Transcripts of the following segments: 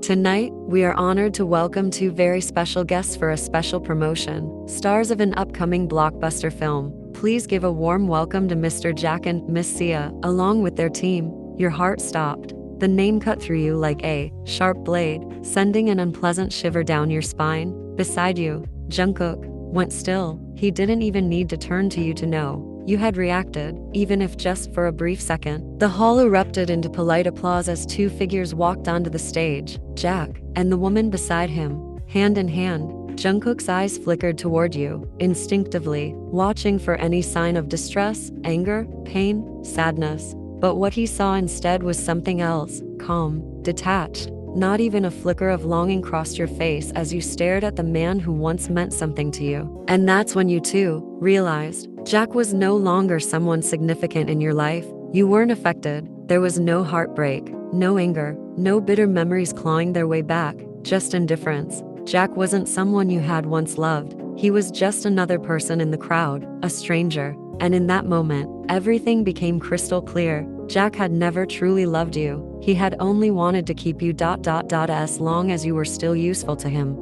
Tonight, we are honored to welcome two very special guests for a special promotion, stars of an upcoming blockbuster film. Please give a warm welcome to Mr. Jack and Miss Sia, along with their team. Your heart stopped. The name cut through you like a sharp blade, sending an unpleasant shiver down your spine. Beside you, Jungkook went still. He didn't even need to turn to you to know you had reacted, even if just for a brief second. The hall erupted into polite applause as two figures walked onto the stage, Jack and the woman beside him, hand in hand. Jungkook's eyes flickered toward you, instinctively, watching for any sign of distress, anger, pain, sadness. But what he saw instead was something else, calm, detached. Not even a flicker of longing crossed your face as you stared at the man who once meant something to you. And that's when you too realized Jack was no longer someone significant in your life. You weren't affected. There was no heartbreak, no anger, no bitter memories clawing their way back, just indifference. Jack wasn't someone you had once loved. He was just another person in the crowd, a stranger. And in that moment, everything became crystal clear. Jack had never truly loved you. He had only wanted to keep you as long as you were still useful to him.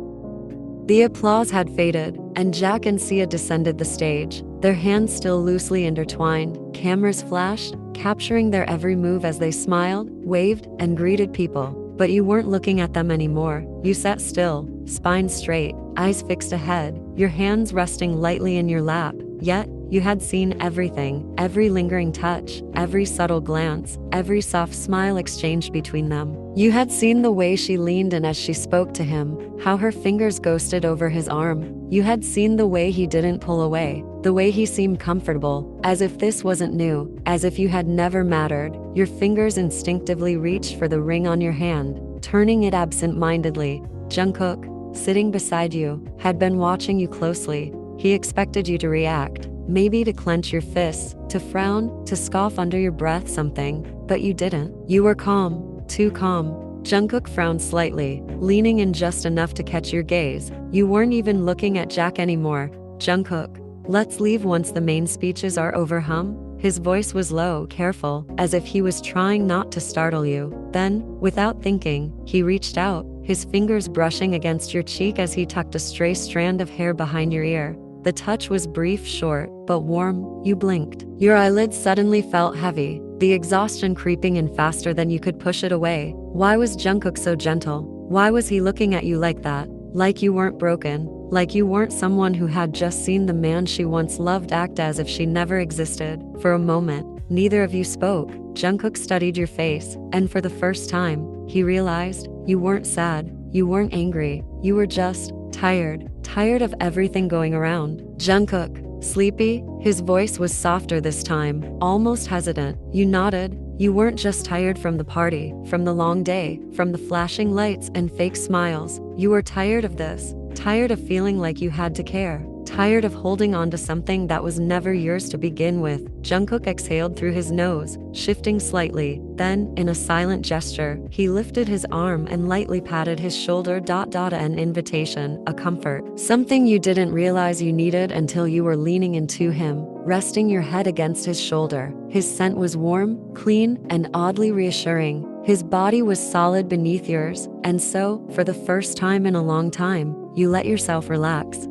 The applause had faded, and Jack and Sia descended the stage, their hands still loosely intertwined. Cameras flashed, capturing their every move as they smiled, waved, and greeted people. But you weren't looking at them anymore. You sat still, spine straight, eyes fixed ahead, your hands resting lightly in your lap. Yet, you had seen everything, every lingering touch, every subtle glance, every soft smile exchanged between them. You had seen the way she leaned in as she spoke to him, how her fingers ghosted over his arm. You had seen the way he didn't pull away, the way he seemed comfortable, as if this wasn't new, as if you had never mattered. Your fingers instinctively reached for the ring on your hand, turning it absent-mindedly. Jungkook, sitting beside you, had been watching you closely. He expected you to react, maybe to clench your fists, to frown, to scoff under your breath something, but you didn't. You were calm, too calm. Jungkook frowned slightly, leaning in just enough to catch your gaze. You weren't even looking at Jack anymore. Jungkook, let's leave once the main speeches are over, His voice was low, careful, as if he was trying not to startle you. Then, without thinking, he reached out, his fingers brushing against your cheek as he tucked a stray strand of hair behind your ear. The touch was brief, short, but warm. You blinked. Your eyelids suddenly felt heavy, the exhaustion creeping in faster than you could push it away. Why was Jungkook so gentle? Why was he looking at you like that? Like you weren't broken, like you weren't someone who had just seen the man she once loved act as if she never existed. For a moment, neither of you spoke. Jungkook studied your face, and for the first time, he realized you weren't sad, you weren't angry, you were just tired of everything going around. Jungkook, sleepy? His voice was softer this time, almost hesitant. You nodded. You weren't just tired from the party, from the long day, from the flashing lights and fake smiles. You were tired of this, tired of feeling like you had to care, tired of holding on to something that was never yours to begin with. Jungkook exhaled through his nose, shifting slightly. Then, in a silent gesture, he lifted his arm and lightly patted his shoulder. An invitation, a comfort. Something you didn't realize you needed until you were leaning into him, resting your head against his shoulder. His scent was warm, clean, and oddly reassuring. His body was solid beneath yours, and so, for the first time in a long time, you let yourself relax.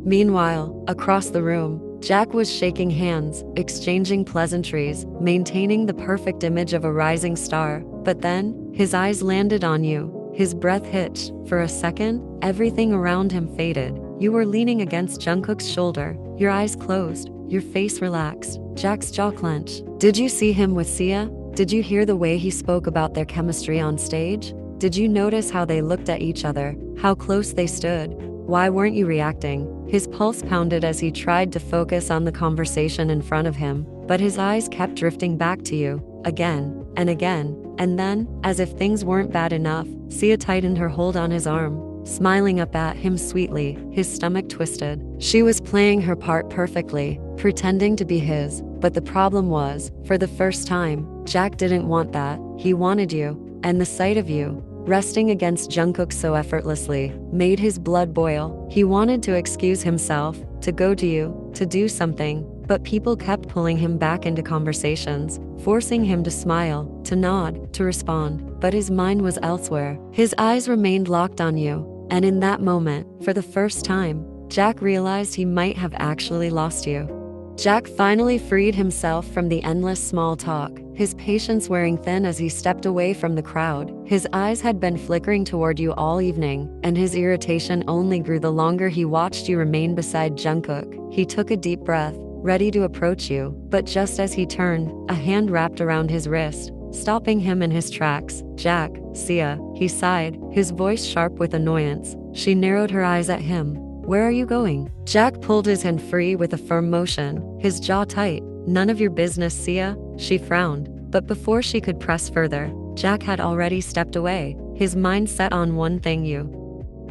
Meanwhile, across the room, Jack was shaking hands, exchanging pleasantries, maintaining the perfect image of a rising star. But then, his eyes landed on you. His breath hitched. For a second, everything around him faded. You were leaning against Jungkook's shoulder, your eyes closed, your face relaxed. Jack's jaw clenched. Did you see him with Sia? Did you hear the way he spoke about their chemistry on stage? Did you notice how they looked at each other, how close they stood? Why weren't you reacting? His pulse pounded as he tried to focus on the conversation in front of him, but his eyes kept drifting back to you, again and again. And then, as if things weren't bad enough, Sia tightened her hold on his arm, smiling up at him sweetly, his stomach twisted. She was playing her part perfectly, pretending to be his. But the problem was, for the first time, Jack didn't want that. He wanted you, and the sight of you, resting against Jungkook so effortlessly, made his blood boil. He wanted to excuse himself, to go to you, to do something, but people kept pulling him back into conversations. forcing him to smile, to nod, to respond. But his mind was elsewhere. His eyes remained locked on you. And in that moment, for the first time, Jack realized he might have actually lost you. Jack finally freed himself from the endless small talk, his patience wearing thin as he stepped away from the crowd. His eyes had been flickering toward you all evening, and his irritation only grew the longer he watched you remain beside Jungkook. He took a deep breath, ready to approach you, but just as he turned, a hand wrapped around his wrist, stopping him in his tracks. "Jack, Sia," he sighed, his voice sharp with annoyance. She narrowed her eyes at him. "Where are you going?" Jack pulled his hand free with a firm motion, his jaw tight. "None of your business, Sia," she frowned. But before she could press further, Jack had already stepped away, his mind set on one thing: you.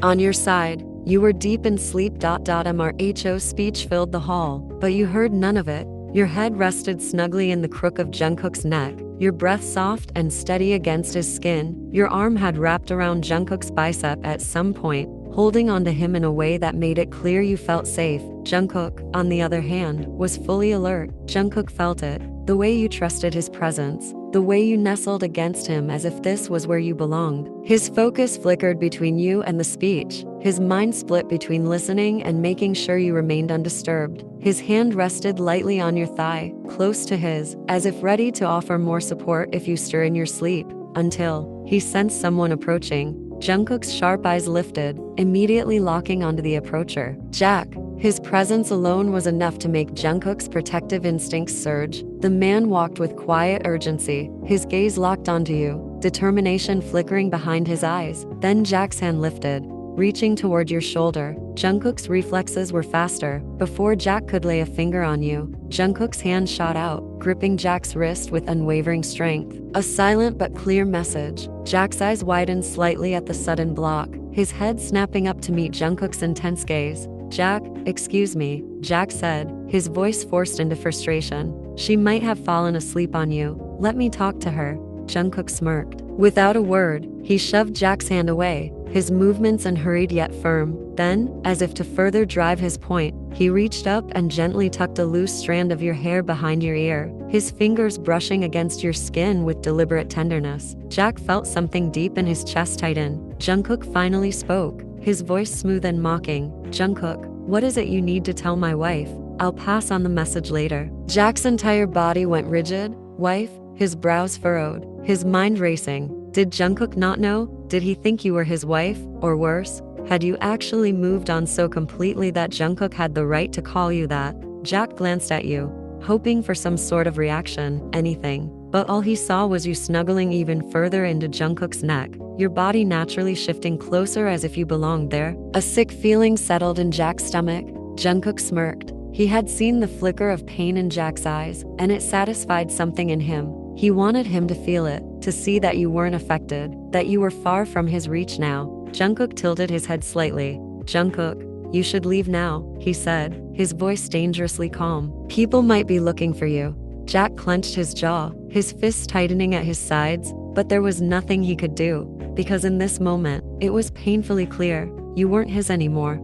On your side, you were deep in sleep. MRHO's speech filled the hall, but you heard none of it. Your head rested snugly in the crook of Jungkook's neck, your breath soft and steady against his skin. Your arm had wrapped around Jungkook's bicep at some point, holding onto him in a way that made it clear you felt safe. Jungkook, on the other hand, was fully alert. Jungkook felt it, the way you trusted his presence, the way you nestled against him as if this was where you belonged. His focus flickered between you and the speech, his mind split between listening and making sure you remained undisturbed. His hand rested lightly on your thigh, close to his, as if ready to offer more support if you stir in your sleep, until he sensed someone approaching. Jungkook's sharp eyes lifted, immediately locking onto the approacher. Jack. His presence alone was enough to make Jungkook's protective instincts surge. The man walked with quiet urgency, his gaze locked onto you, determination flickering behind his eyes. Then Jack's hand lifted, reaching toward your shoulder. Jungkook's reflexes were faster. Before Jack could lay a finger on you, Jungkook's hand shot out, gripping Jack's wrist with unwavering strength. A silent but clear message. Jack's eyes widened slightly at the sudden block, his head snapping up to meet Jungkook's intense gaze. "Jack, excuse me," Jack said, his voice forced into frustration. "She might have fallen asleep on you. Let me talk to her." Jungkook smirked. Without a word, he shoved Jack's hand away, his movements unhurried yet firm. Then, as if to further drive his point, he reached up and gently tucked a loose strand of your hair behind your ear, his fingers brushing against your skin with deliberate tenderness. Jack felt something deep in his chest tighten. Jungkook finally spoke, his voice smooth and mocking. "Jungkook, what is it you need to tell my wife? I'll pass on the message later." Jack's entire body went rigid. Wife? His brows furrowed, his mind racing. Did Jungkook not know? Did he think you were his wife? Or worse, had you actually moved on so completely that Jungkook had the right to call you that? Jack glanced at you, hoping for some sort of reaction, anything. But all he saw was you snuggling even further into Jungkook's neck, your body naturally shifting closer as if you belonged there. A sick feeling settled in Jack's stomach. Jungkook smirked. He had seen the flicker of pain in Jack's eyes, and it satisfied something in him. He wanted him to feel it, to see that you weren't affected, that you were far from his reach now. Jungkook tilted his head slightly. "Jungkook, you should leave now," he said, his voice dangerously calm. "People might be looking for you." Jack clenched his jaw, his fists tightening at his sides, but there was nothing he could do, because in this moment, it was painfully clear, you weren't his anymore.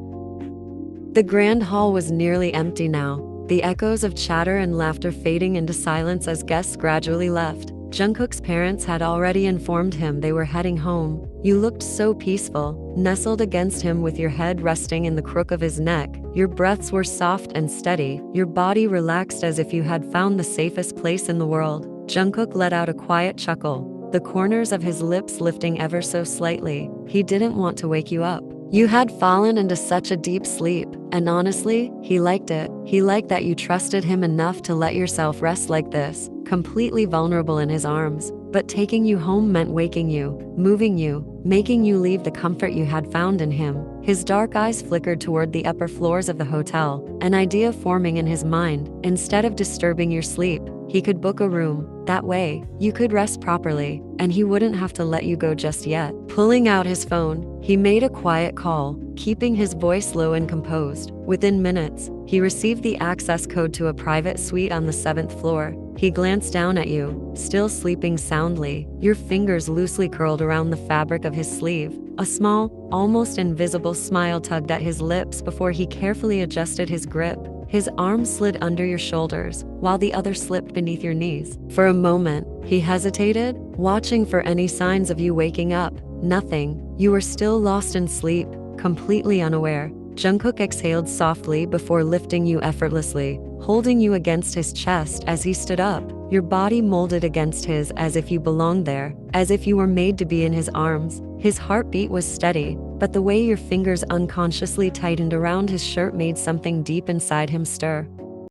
The grand hall was nearly empty now, the echoes of chatter and laughter fading into silence as guests gradually left. Jungkook's parents had already informed him they were heading home. You looked so peaceful, nestled against him with your head resting in the crook of his neck. Your breaths were soft and steady, your body relaxed as if you had found the safest place in the world. Jungkook let out a quiet chuckle, the corners of his lips lifting ever so slightly. He didn't want to wake you up. You had fallen into such a deep sleep, and honestly, he liked it. He liked that you trusted him enough to let yourself rest like this, completely vulnerable in his arms. But taking you home meant waking you, moving you, making you leave the comfort you had found in him. His dark eyes flickered toward the upper floors of the hotel, an idea forming in his mind. Instead of disturbing your sleep, he could book a room. That way, you could rest properly, and he wouldn't have to let you go just yet. Pulling out his phone, he made a quiet call, keeping his voice low and composed. Within minutes, he received the access code to a private suite on the 7th floor. He glanced down at you, still sleeping soundly, your fingers loosely curled around the fabric of his sleeve. A small, almost invisible smile tugged at his lips before he carefully adjusted his grip. His arm slid under your shoulders, while the other slipped beneath your knees. For a moment, he hesitated, watching for any signs of you waking up. Nothing. You were still lost in sleep, completely unaware. Jungkook exhaled softly before lifting you effortlessly, holding you against his chest as he stood up. Your body molded against his as if you belonged there, as if you were made to be in his arms. His heartbeat was steady, but the way your fingers unconsciously tightened around his shirt made something deep inside him stir.